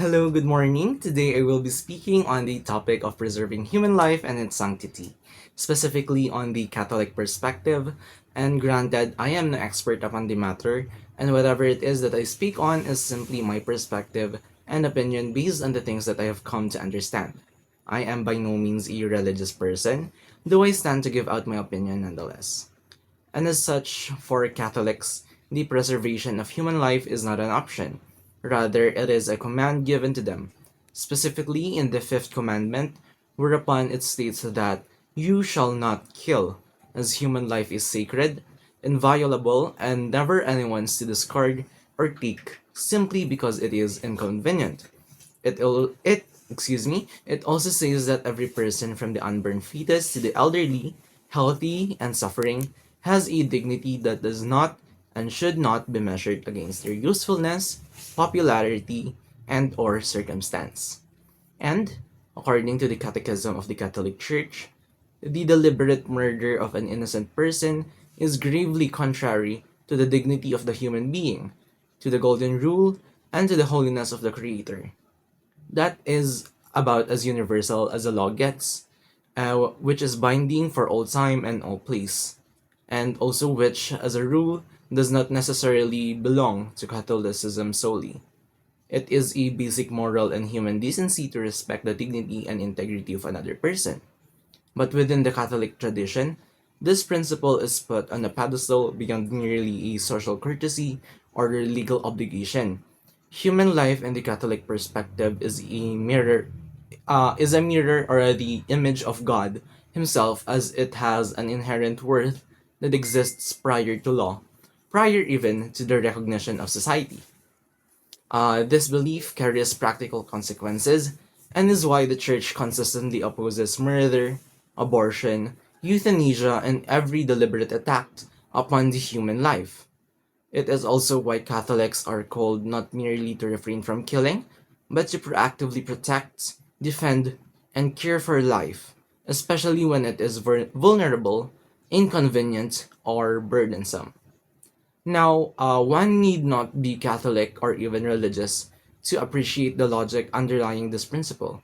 Hello, good morning. Today I will be speaking on the topic of preserving human life and its sanctity, specifically on the Catholic perspective. And granted, I am no expert upon the matter, and whatever it is that I speak on is simply my perspective and opinion based on the things that I have come to understand. I am by no means a religious person, though I stand to give out my opinion nonetheless. And as such, for Catholics, the preservation of human life is not an option. Rather, it is a command given to them, specifically in the fifth commandment, whereupon it states that you shall not kill, as human life is sacred, inviolable, and never anyone's to discard or take simply because it is inconvenient. It also says that every person from the unborn fetus to the elderly, healthy and suffering, has a dignity that does not and should not be measured against their usefulness, popularity, and or circumstance. And, according to the Catechism of the Catholic Church, the deliberate murder of an innocent person is gravely contrary to the dignity of the human being, to the golden rule, and to the holiness of the Creator. That is about as universal as a law gets, which is binding for all time and all place, and also which, as a rule, does not necessarily belong to Catholicism solely. It is a basic moral and human decency to respect the dignity and integrity of another person. But within the Catholic tradition, this principle is put on a pedestal beyond merely a social courtesy or a legal obligation. Human life in the Catholic perspective is a mirror or the image of God Himself, as it has an inherent worth that exists prior to law, prior even to the recognition of society. This belief carries practical consequences and is why the Church consistently opposes murder, abortion, euthanasia, and every deliberate attack upon the human life. It is also why Catholics are called not merely to refrain from killing, but to proactively protect, defend, and care for life, especially when it is vulnerable, inconvenient, or burdensome. Now, one need not be Catholic or even religious to appreciate the logic underlying this principle.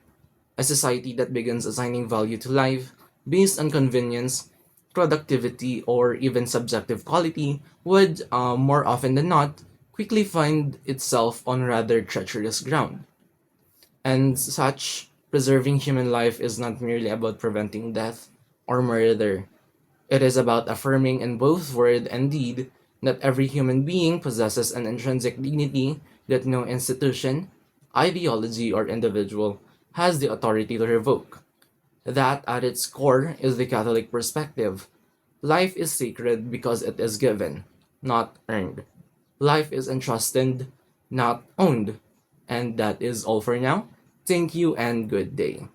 A society that begins assigning value to life based on convenience, productivity, or even subjective quality would, more often than not, quickly find itself on rather treacherous ground. And such, preserving human life is not merely about preventing death or murder. It is about affirming in both word and deed that every human being possesses an intrinsic dignity that no institution, ideology, or individual has the authority to revoke. That, at its core, is the Catholic perspective. Life is sacred because it is given, not earned. Life is entrusted, not owned. And that is all for now. Thank you and good day.